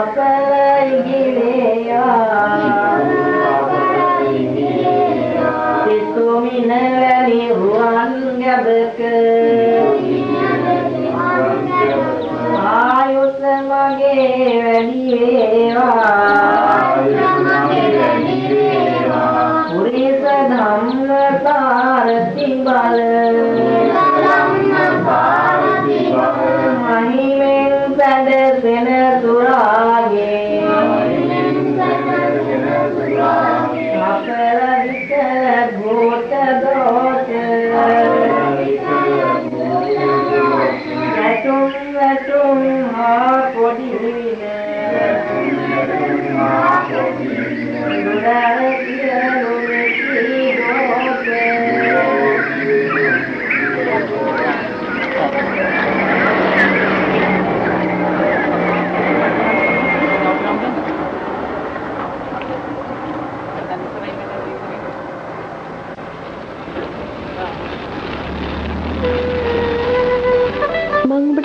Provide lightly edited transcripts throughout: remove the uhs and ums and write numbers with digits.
අපරයිගිලේයා සිතුමින වැනි රුවන් ගැබක ආයුෂ මගේ වැඩි වේවා පුරිස ධම්ම සාරති බල මහිමෙන් සැදසෙන සුරාගේ අපරවිත ගෝත දෝත වැටුම් හා පොඩි වින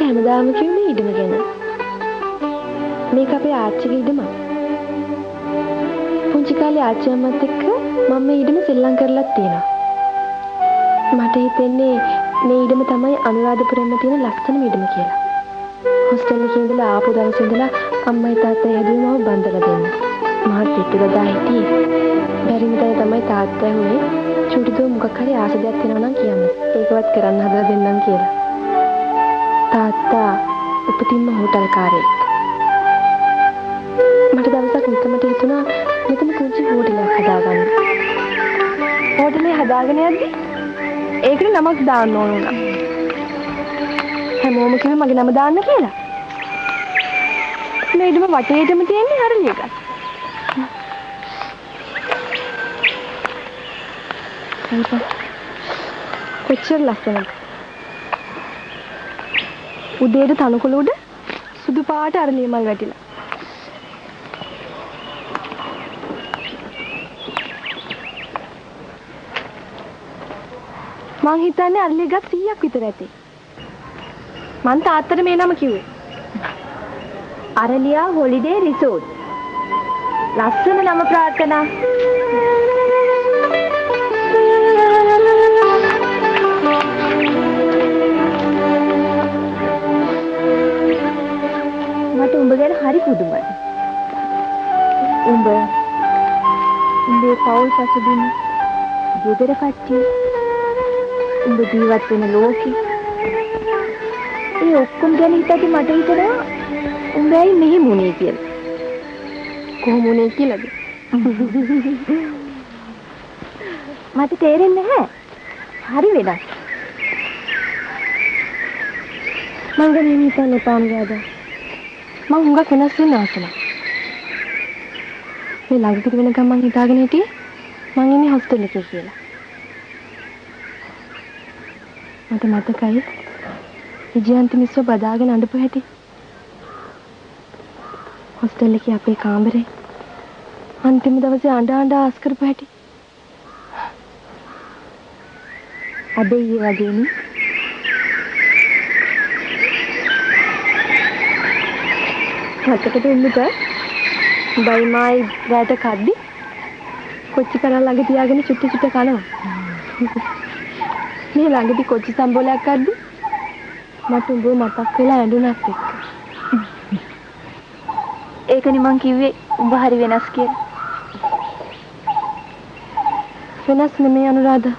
හැමදාම කිව්වේ ඉඩම ගැන. මේක අපේ ආච්චිගේ ඉඩම. පුංචි කාලේ ආච්චි අම්මත් එක්ක මම මේ ඉඩම සෙල්ලම් කරලා තියෙනවා. මට හිතෙන්නේ මේ ඉඩම තමයි අනුරාධපුරෙම තියෙන ලස්සනම ඉඩම කියලා. හොස්ටල් එකේ ඉඳලා ආපු දවසේ ඉඳලා අම්මයි තාත්තයි හැදුවේ මාව බන්දලා දෙන්න. මහත් පිටුදා හිටියේ. බැරිම තැන තමයි තාත්තා හුනේ චුටි මොකක් හරි ආස දෙයක් තියෙනවා නම් කියන්න. ඒකවත් කරන්න හදලා දෙන්නම් කියලා. තාත්තා උපතින්ම හෝටල්කාරයෙක්. මට දවසක් නිකමට හිතුණා මෙතන පුංචි හෝටලයක් හදාගන්න. හෝටලේ හදාගෙන යද්දි ඒකට නමක් දාන්න ඕන වුණා. හැමෝම කිව්වේ මගේ නම දාන්න කියලා. මේ ඊටම වටේටම තියෙන්නේ හරිය එකක්. කොච්චර ලස්සනද? උදේට තනකොළ උඩ සුදු පාට අරලිය මල් වැටිලා. මං හිතන්නේ අරලිය ගත් 100ක් විතර ඇති. මං තාත්තට මේ නම කිව්වේ. අරලියා හොලිඩේ රිසෝට්. ලස්සන නම ප්‍රාර්ථනා. මට උඹ ගැන හරි පුදුමයි. උඹේ පවුල් සසුදින ගෙදර කට්ටිය උඹ ජීවත් වෙන ලෝකෙ ඒ ඔක්කොම ගැන හිතද්දි මට හිතෙනවා උඹ ඇයි මෙහෙම වුනේ කියලා. කොහොම වුනේ කියලාද? මට තේරෙන්නේ නැහැ. හරි වෙනස්. මං ගැන හිතන්න එපා නේද? මං හුඟක් වෙනස් වෙන්න ආසයි. මේ ළඟට වෙනකම් මං හිතාගෙන හිටියේ මං ඉන්නේ හොස්ටල් එකේ කියලා. මට මතකයි විජයන්ති මිස්ව බදාගෙන අඬපු හැටි. හොස්ටල් එකේ අපේ කාමරේ අන්තිම දවසේ අඬ ආස් කරපු හැටි. අද ඊයේ වගේනේ. මතකද ඉන්නද? බයිමයි රැට කද්දි කොච්චි කරා ළඟ තියාගෙන චුට්ටි චුට්ට කනවා. මේ ළඟදී කොච්චි සම්බෝලයක් කද්දි මට උඹ මතක් වෙලා ඇඬුණත් එක්ක. ඒකනේ මං කිව්වේ උඹ හරි වෙනස් කියලා. වෙනස් නෙමෙයි අනුරාධ.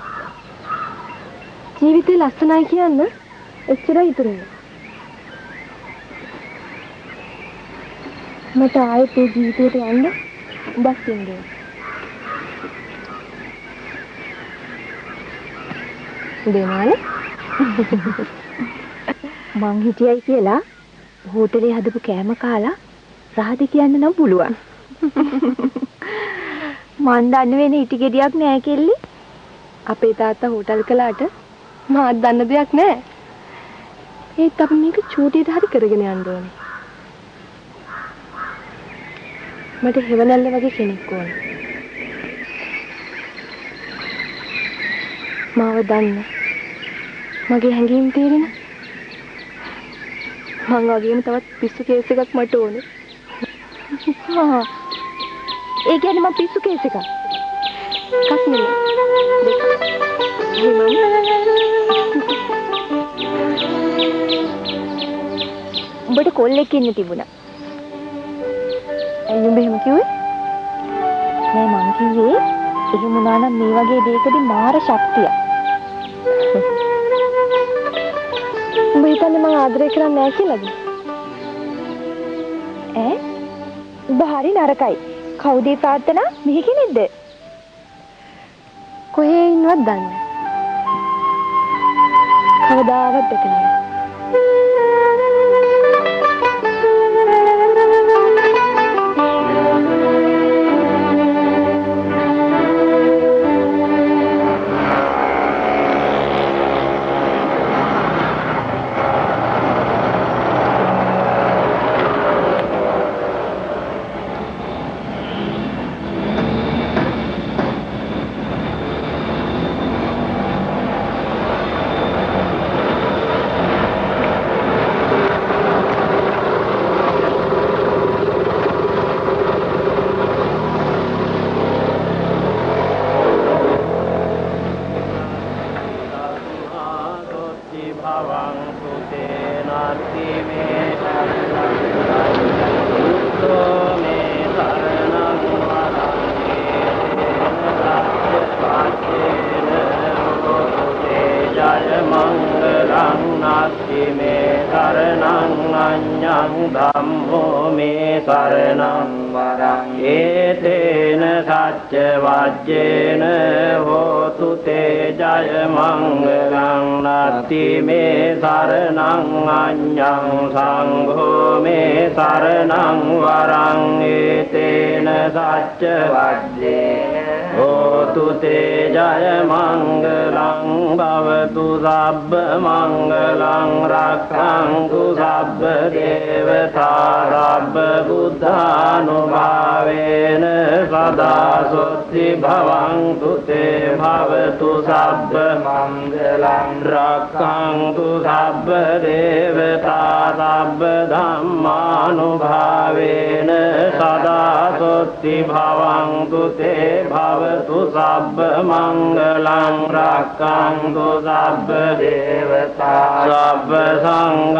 ජීවිතේ ලස්සනයි කියන්න එච්චරයි ඉතුරු වෙන්නේ. මට ආයෙත් ඒ ජීවිතේට යන්න උඹක් කියන්නේ. දෙමානේ මං හිටියයි කියලා හෝටලේ හදපු කෑම කාලා රහද කියන්න නම් පුළුවන්. මන් දන්න වෙන ඉටි ගෙඩියක් නෑ කෙල්ලි. අපේ තාත්තා හෝටල් කළාට මාත් දන්න දෙයක් නෑ. ඒත් අපි මේක චූටියට හරි කරගෙන යන්න ඕනේ. මට හෙවණැල්ල වගේ කෙනෙක් ඕනේ. මාව දන්න. මගේ හැඟීම් තේරෙන. මං වගේම තවත් පිස්සු කේස් එකක් මට ඕනේ. හා ඒ කියන්නේ මම පිස්සු කේස් එකක්. එකක් නෙමෙයි. දෙකක්. උඹට කොල්ලෙක් ඉන්න තිබුණා. ඇයි උඹ එහෙම කිව්වේ? නෑ මං කිව්වේ එහෙම වුණා නම් මේ වගේ දෙයකදී මාර ශක්තියක්. උඹ හිතන්නේ මං ආදරය කරන්නේ නැහැ කියලාද? ඈ? උඹ හරි නරකයි. කවුද ඒ ප්‍රාර්ථනා? මෙහි කෙනෙක්ද? කොහේ ඉන්නවද දන්නේ නැහැ. කවදාවත් දැකලා නැහැ. वाज्येन होतु ते जय मंगलं नास्ति मे शरणं अन्यं संघो मे शरणं वरं एतेन सच्च वाज्येन होतु ते जय मंगलं भवतु सब मंगलं रक्षन्तु सब देवता सब बुद्धानुभावेन सदा सुखि भवन्तु ते भवतु सब मंगलं रक्षन्तु सब देवता सब धम्मानुभावेन सदा सुखि भवन्तु ते भवतु सब मंगलं रक्षन्तु सब देवता सब संघानुभावेन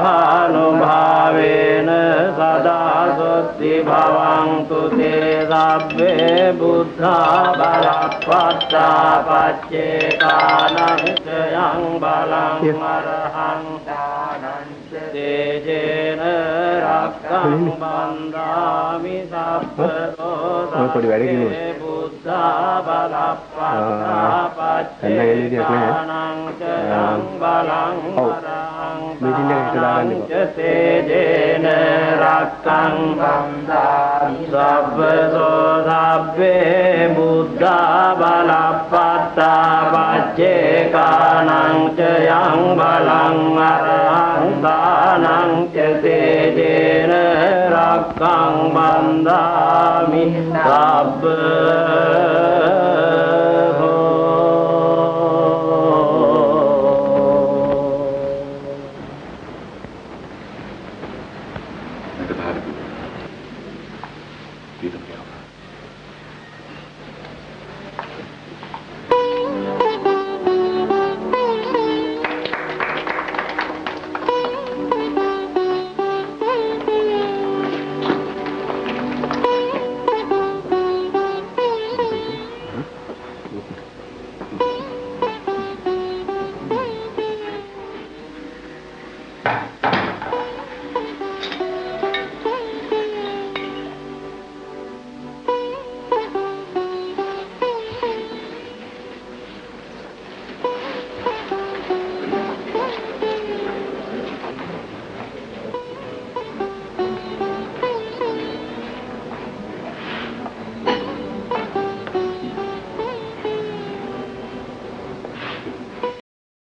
सदा सुखि भवन्तु ते सब्बे बुद्धा बलपत्ता पच्चेकानं च यं बलं अरहं दानं च तेजेन रक्षं बन्धामि सब्बे बुद्धा बलपत्ता पच्चेकानं च यं बलं अरहं दानं च तेजेन रक्षं बन्धामि सब्बे बुद्धा बलपत्ता पच्चेकानं च यं बलं अरहं दानं च तेजेन रक्षं बन्धामि Tidak,